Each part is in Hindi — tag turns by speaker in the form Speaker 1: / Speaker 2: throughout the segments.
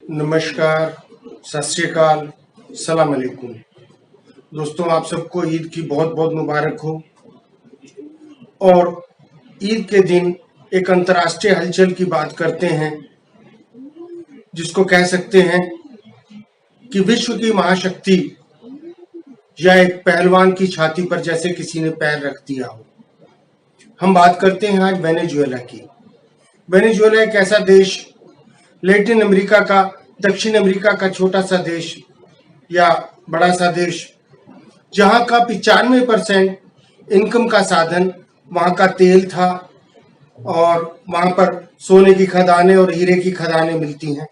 Speaker 1: नमस्कार, सत श्री अकाल, सलाम अलैकुम। दोस्तों, आप सबको ईद की बहुत बहुत मुबारक हो। और ईद के दिन एक अंतर्राष्ट्रीय हलचल की बात करते हैं, जिसको कह सकते हैं कि विश्व की महाशक्ति या एक पहलवान की छाती पर जैसे किसी ने पैर रख दिया हो। हम बात करते हैं आज वेनेजुएला की। वेनेजुएला एक ऐसा देश, लैटिन अमेरिका का, दक्षिण अमेरिका का छोटा सा देश या बड़ा सा देश, जहां का 95% इनकम का साधन वहां का तेल था और वहां पर सोने की खदानें और हीरे की खदानें मिलती हैं।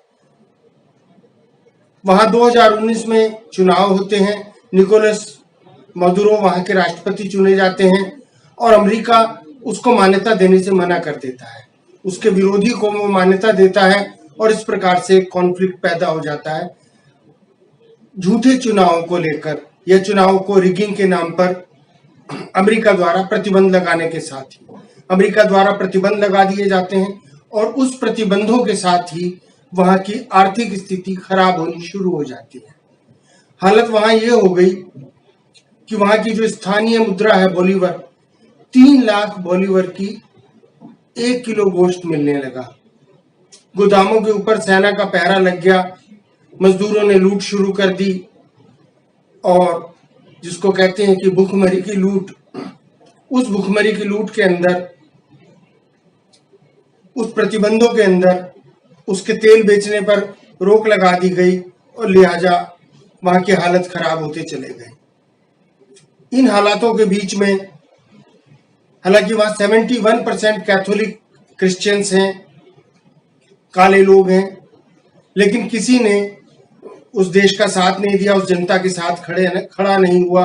Speaker 1: वहां 2019 में चुनाव होते हैं, निकोलस मदुरो वहां के राष्ट्रपति चुने जाते हैं और अमेरिका उसको मान्यता देने से मना कर देता है। उसके विरोधी को वो मान्यता देता है और इस प्रकार से कॉन्फ्लिक्ट पैदा हो जाता है। झूठे चुनावों को लेकर या चुनाव को रिगिंग के नाम पर अमेरिका द्वारा प्रतिबंध लगाने के साथ ही अमेरिका द्वारा प्रतिबंध लगा दिए जाते हैं और उस प्रतिबंधों के साथ ही वहां की आर्थिक स्थिति खराब होनी शुरू हो जाती है। हालत वहां ये हो गई कि वहां की जो स्थानीय मुद्रा है बोलीवर, 3 लाख बोलीवर की 1 किलो गोश्त मिलने लगा। गोदामों के ऊपर सेना का पहरा लग गया, मजदूरों ने लूट शुरू कर दी और जिसको कहते हैं कि भूखमरी की लूट, उस भूखमरी की लूट के अंदर, उस प्रतिबंधों के अंदर उसके तेल बेचने पर रोक लगा दी गई और लिहाजा वहां की हालत खराब होते चले गए। इन हालातों के बीच में, हालांकि वहां 71% कैथोलिक क्रिश्चियंस हैं, काले लोग हैं, लेकिन किसी ने उस देश का साथ नहीं दिया, उस जनता के साथ खड़ा नहीं हुआ।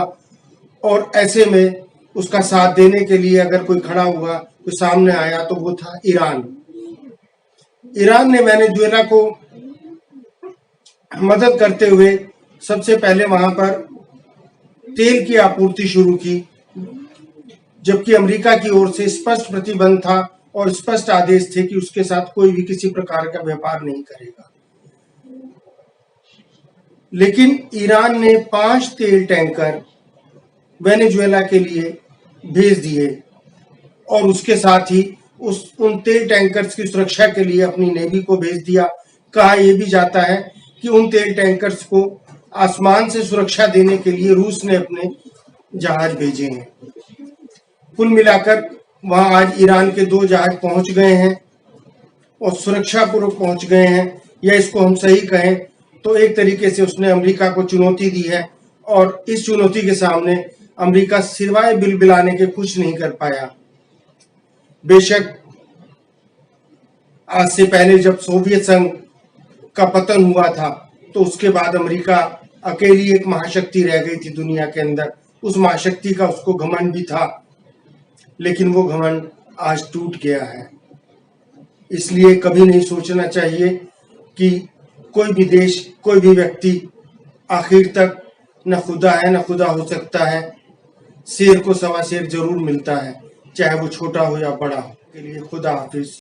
Speaker 1: और ऐसे में उसका साथ देने के लिए अगर कोई खड़ा हुआ, कोई सामने आया, तो वो था ईरान। ईरान ने वेनेजुएला को मदद करते हुए सबसे पहले वहां पर तेल की आपूर्ति शुरू की, जबकि अमेरिका की ओर से स्पष्ट प्रतिबंध था और स्पष्ट आदेश थे कि उसके साथ कोई भी किसी प्रकार का व्यापार नहीं करेगा। लेकिन ईरान ने 5 तेल टैंकर वेनेजुएला के लिए भेज दिए और उसके साथ ही उन तेल टैंकर्स की सुरक्षा के लिए अपनी नेवी को भेज दिया। कहा यह भी जाता है कि उन तेल टैंकर्स को आसमान से सुरक्षा देने के लिए रूस ने अपने जहाज भेजे हैं। कुल मिलाकर वहां आज ईरान के 2 जहाज पहुंच गए हैं और सुरक्षापूर्वक पहुंच गए हैं, या इसको हम सही कहें तो एक तरीके से उसने अमेरिका को चुनौती दी है और इस चुनौती के सामने अमेरिका सिवाय बिलबिलाने के कुछ नहीं कर पाया। बेशक आज से पहले जब सोवियत संघ का पतन हुआ था, तो उसके बाद अमेरिका अकेली एक महाशक्ति रह गई थी दुनिया के अंदर। उस महाशक्ति का उसको घमंड भी था, लेकिन वो घमंड आज टूट गया है। इसलिए कभी नहीं सोचना चाहिए कि कोई भी देश, कोई भी व्यक्ति आखिर तक न खुदा है न खुदा हो सकता है। शेर को 1.25 शेर जरूर मिलता है, चाहे वो छोटा हो या बड़ा हो। के लिए खुदा हाफिज।